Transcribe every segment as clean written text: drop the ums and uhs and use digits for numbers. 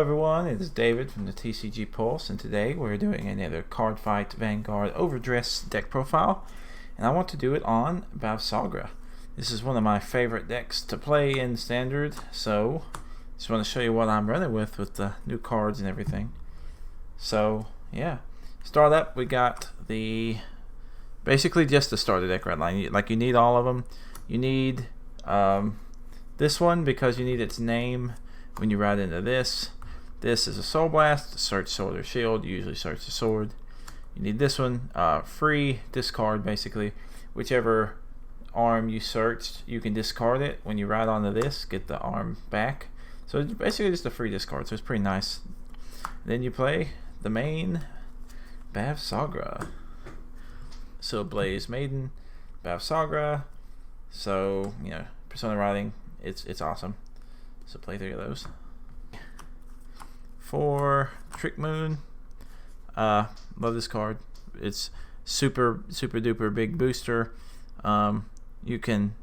Hello everyone, it is David from the TCG Pulse, and today we're doing another Cardfight Vanguard OverDress deck profile, and I want to do it on Bavsargra. This is one of my favorite decks to play in Standard, so just want to show you what I'm running with the new cards and everything. So yeah, start up, we got the basically just the starter deck red line. You need all of them. You need this one because you need its name when you ride into this. This is a Soul Blast, search sword or shield. You usually search the sword. You need this one, free discard basically. Whichever arm you searched, you can discard it. When you ride onto this, get the arm back. So it's basically just a free discard, so it's pretty nice. Then you play the main Bavsargra. So Blaze Maiden, Bavsargra. So, you know, Persona riding, it's awesome. So play 3 of those. For Trick Moon, love this card. It's super duper big booster. You can,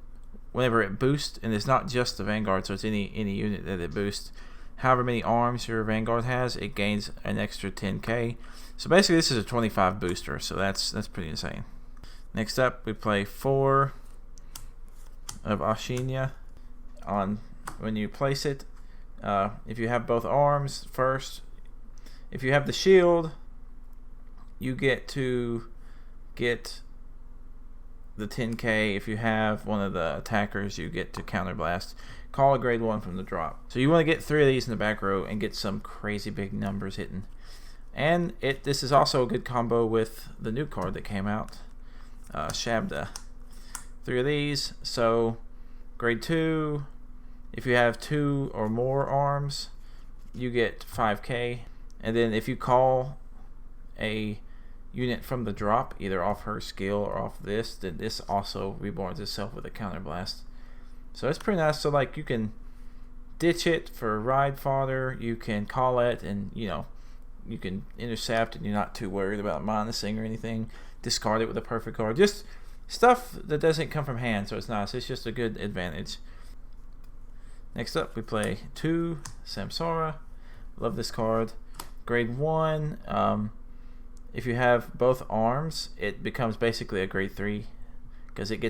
whenever it boosts, and it's not just the Vanguard, so it's any unit that it boosts. However many arms your Vanguard has, it gains an extra 10k. So basically, this is a 25 booster. So that's pretty insane. Next up, we play 4 of Ashinya. On when you place it, if you have both arms first, if you have the shield, you get to get the 10k. If you have one of the attackers, you get to counterblast. Call a grade 1 from the drop. So you want to get 3 of these in the back row and get some crazy big numbers hitting. And this is also a good combo with the new card that came out, Shabda. 3 of these, so grade 2. If you have 2 or more arms, you get 5k. And then if you call a unit from the drop, either off her skill or off this, then this also reborns itself with a counterblast. So it's pretty nice. So like you can ditch it for ride fodder, you can call it, and you know, you can intercept and you're not too worried about minusing or anything. Discard it with a perfect card. Just stuff that doesn't come from hand, so it's nice. It's just a good advantage. Next up, we play 2 Samsara. Love this card. Grade 1. If you have both arms, it becomes basically a grade 3 because it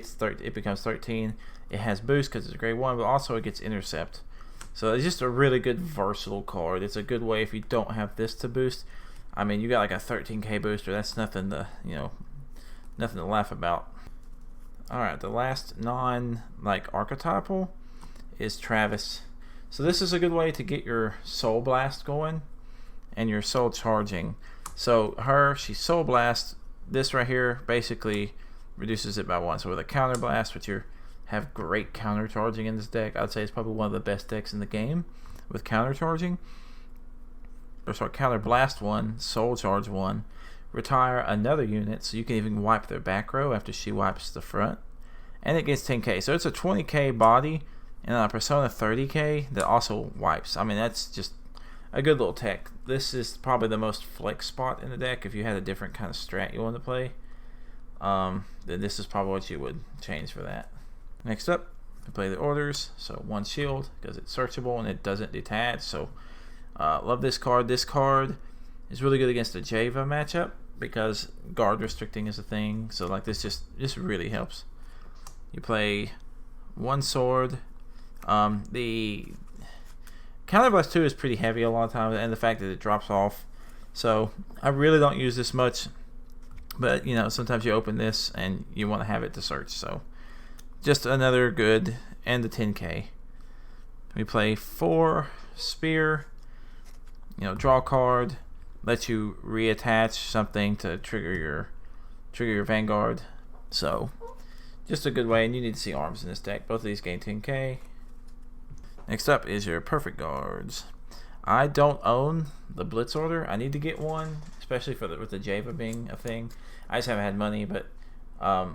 becomes 13. It has boost because it's a grade 1, but also it gets intercept. So it's just a really good versatile card. It's a good way if you don't have this to boost. I mean, you got like a 13k booster. That's nothing to nothing to laugh about. All right, the last archetypal is Travis. So this is a good way to get your Soul Blast going and your Soul charging. So she's Soul Blast. This right here basically reduces it by 1. So with a Counter Blast, which you have great counter charging in this deck, I'd say it's probably one of the best decks in the game with counter charging. Or sorry, Counter Blast 1, Soul Charge 1, retire another unit, so you can even wipe their back row after she wipes the front, and it gets 10k. So it's a 20k body and a Persona 30k that also wipes. I mean, that's just a good little tech. This is probably the most flex spot in the deck. If you had a different kind of strat you want to play, then this is probably what you would change for that. Next up, we play the orders. So 1 shield because it's searchable and it doesn't detach. So love this card. This card is really good against the Java matchup because guard restricting is a thing. So like this just really helps. You play 1 sword. The Counterblast 2 is pretty heavy a lot of times, and the fact that it drops off. So I really don't use this much, but you know, sometimes you open this and you want to have it to search. So just another good, and the 10k. We play 4 spear. You know, draw a card, let you reattach something to trigger your Vanguard. So just a good way, and you need to see arms in this deck. Both of these gain 10k. Next up is your perfect guards. I don't own the Blitz order. I need to get one, especially with the Java being a thing. I just haven't had money, but I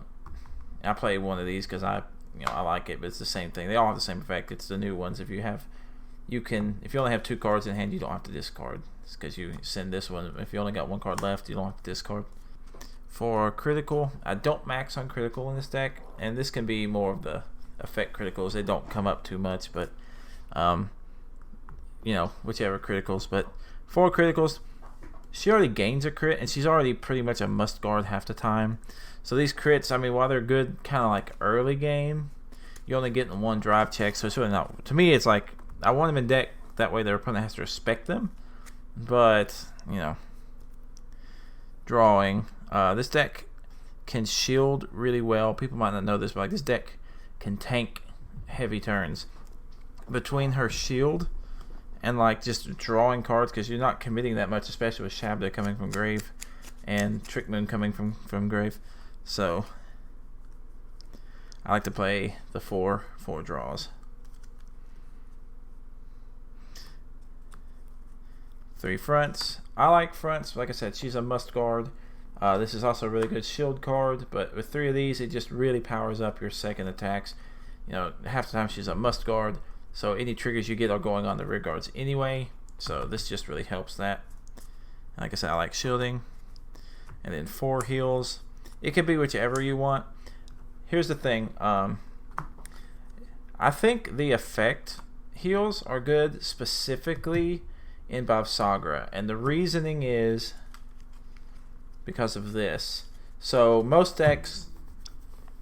play one of these because I like it. But it's the same thing. They all have the same effect. It's the new ones. If you only have 2 cards in hand, you don't have to discard. It's because you send this one. If you only got 1 card left, you don't have to discard. For critical, I don't max on critical in this deck, and this can be more of the effect criticals. They don't come up too much, but you know, whichever criticals. But 4 criticals, she already gains a crit, and she's already pretty much a must guard half the time. So these crits, I mean, while they're good kind of like early game, you're only getting 1 drive check, so it's really not. To me, it's like I want them in deck, that way their opponent has to respect them. But, you know, drawing. This deck can shield really well. People might not know this, but like this deck can tank heavy turns. Between her shield and like just drawing cards, because you're not committing that much, especially with Shabda coming from grave and Trick Moon coming from grave. So I like to play the 4 draws. 3 fronts. I like fronts. Like I said, she's a must guard. This is also a really good shield card, but with 3 of these, it just really powers up your second attacks. You know, half the time she's a must guard, so any triggers you get are going on the rear guards anyway. So this just really helps that. Like I said, I like shielding. And then 4 heals. It could be whichever you want. Here's the thing. I think the effect heals are good specifically in Bavsargra, and the reasoning is because of this. So most decks,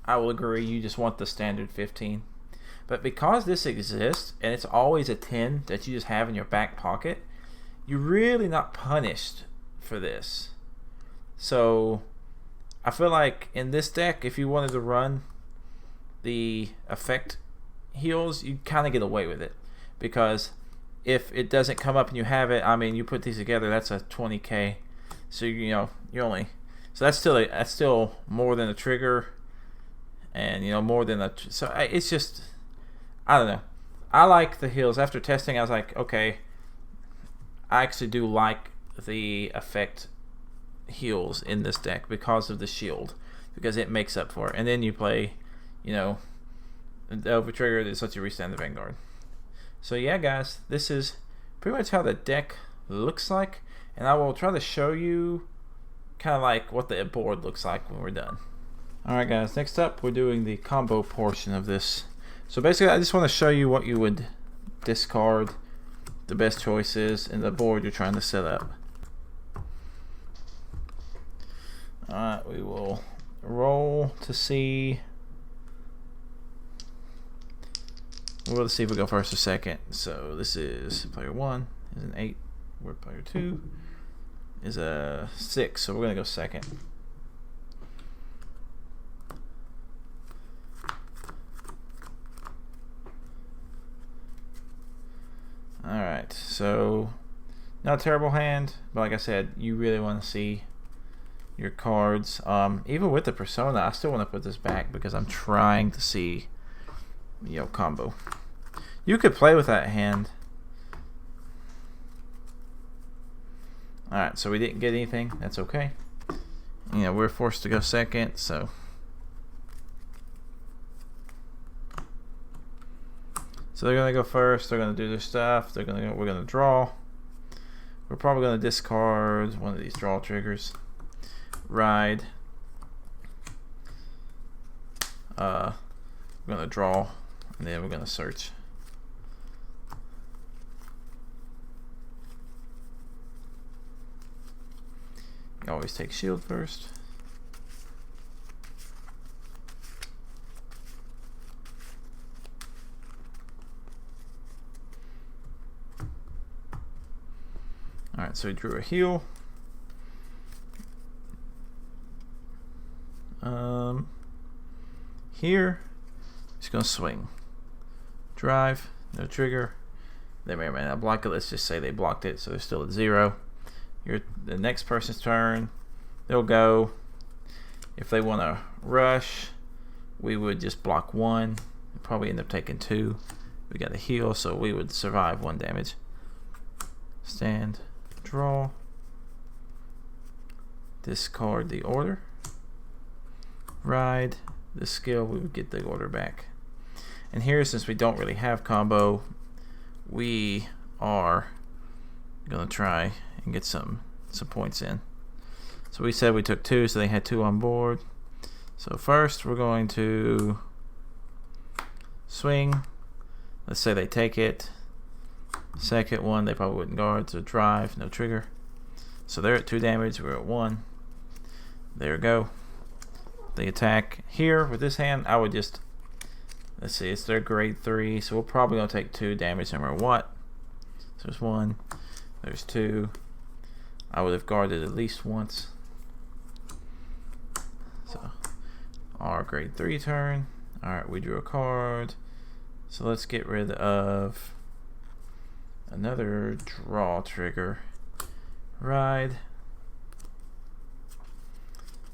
I will agree, you just want the standard 15, but because this exists and it's always a 10 that you just have in your back pocket, you're really not punished for this. So I feel like in this deck, if you wanted to run the effect heals, you kind of get away with it, because if it doesn't come up and you have it, I mean, you put these together, that's a 20k. So you know, you only, so that's still more than a trigger, and you know, more than a. So it's just, I don't know. I like the heals. After testing, I was like, okay, I actually do like the effect heals in this deck because of the shield, because it makes up for it. And then you play, you know, the over trigger that lets you restand the Vanguard. So yeah, guys, this is pretty much how the deck looks like, and I will try to show you kind of like what the board looks like when we're done. Alright guys, next up we're doing the combo portion of this. So basically I just want to show you what you would discard, the best choices, and the board you're trying to set up. Alright, we will roll to see. We'll see if we go first or second. So this is player 1 is an 8, where player 2 is a 6. So we're gonna go second. Alright, so not a terrible hand, but like I said, you really want to see your cards. Even with the persona, I still want to put this back because I'm trying to see, you know, combo. You could play with that hand. Alright, so we didn't get anything. That's okay. You know, we're forced to go second, so. So they're gonna go first. They're gonna do their stuff. We're gonna draw. We're probably gonna discard one of these draw triggers. Ride. We're gonna draw, and then we're gonna search. You always take shield first. Alright, so we drew a heal. Here, just gonna swing. Drive, no trigger. They may or may not block it. Let's just say they blocked it, so they're still at 0. The next person's turn, they'll go. If they want to rush, we would just block 1. We'd probably end up taking 2. We got a heal, so we would survive 1 damage. Stand, draw, discard the order, ride the skill, we would get the order back. And here, since we don't really have combo, we are gonna try and get some points in. So we said we took 2, so they had 2 on board. So first we're going to swing. Let's say they take it. Second one, they probably wouldn't guard, so drive, no trigger. So they're at 2 damage, we're at 1. There we go. The attack here with this hand, I would just, let's see, it's their grade 3, so we're probably going to take 2 damage no matter what. So there's 1, there's 2. I would have guarded at least once. So our grade 3 turn. Alright, we drew a card. So let's get rid of another draw trigger. Ride.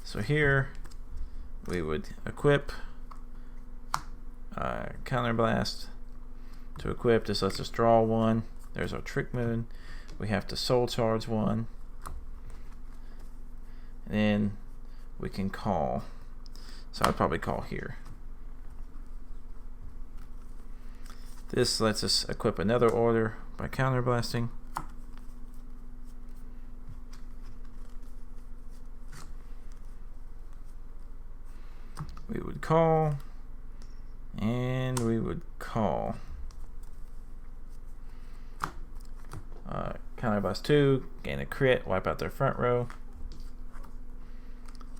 So here we would equip Counterblast. To equip this lets us draw 1. There's our Trick Moon. We have to Soul Charge 1. And then we can call. So I'd probably call here. This lets us equip another order by counterblasting. We would call, and we would call. Counterblast 2, gain a crit, wipe out their front row.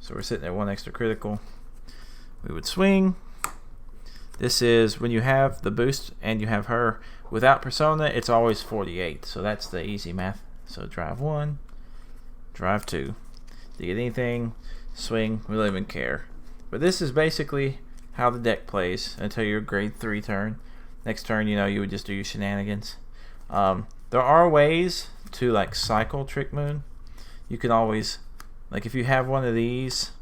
So we're sitting at 1 extra critical. We would swing. This is when you have the boost and you have her without persona, it's always 48. So that's the easy math. So drive 1, drive 2. To get anything, swing, we don't even care. But this is basically how the deck plays until your grade 3 turn. Next turn, you would just do your shenanigans. There are ways to like cycle Trick Moon. You can always, like if you have one of these,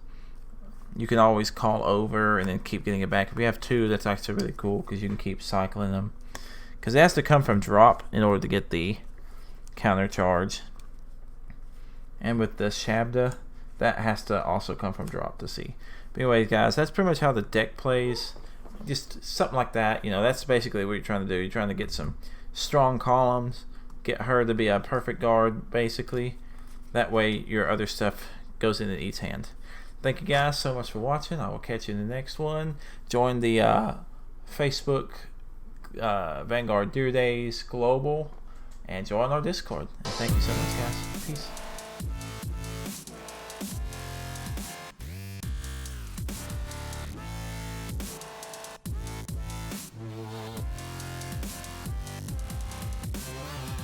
you can always call over and then keep getting it back. If we have 2, that's actually really cool because you can keep cycling them. Because it has to come from drop in order to get the counter charge. And with the Shabda, that has to also come from drop to see. But anyways, guys, that's pretty much how the deck plays. Just something like that. That's basically what you're trying to do. You're trying to get some strong columns, get her to be a perfect guard, basically. That way your other stuff goes into each hand. Thank you guys so much for watching. I will catch you in the next one. Join the Facebook Vanguard Deer Days Global and join our Discord. And thank you so much, guys. Peace.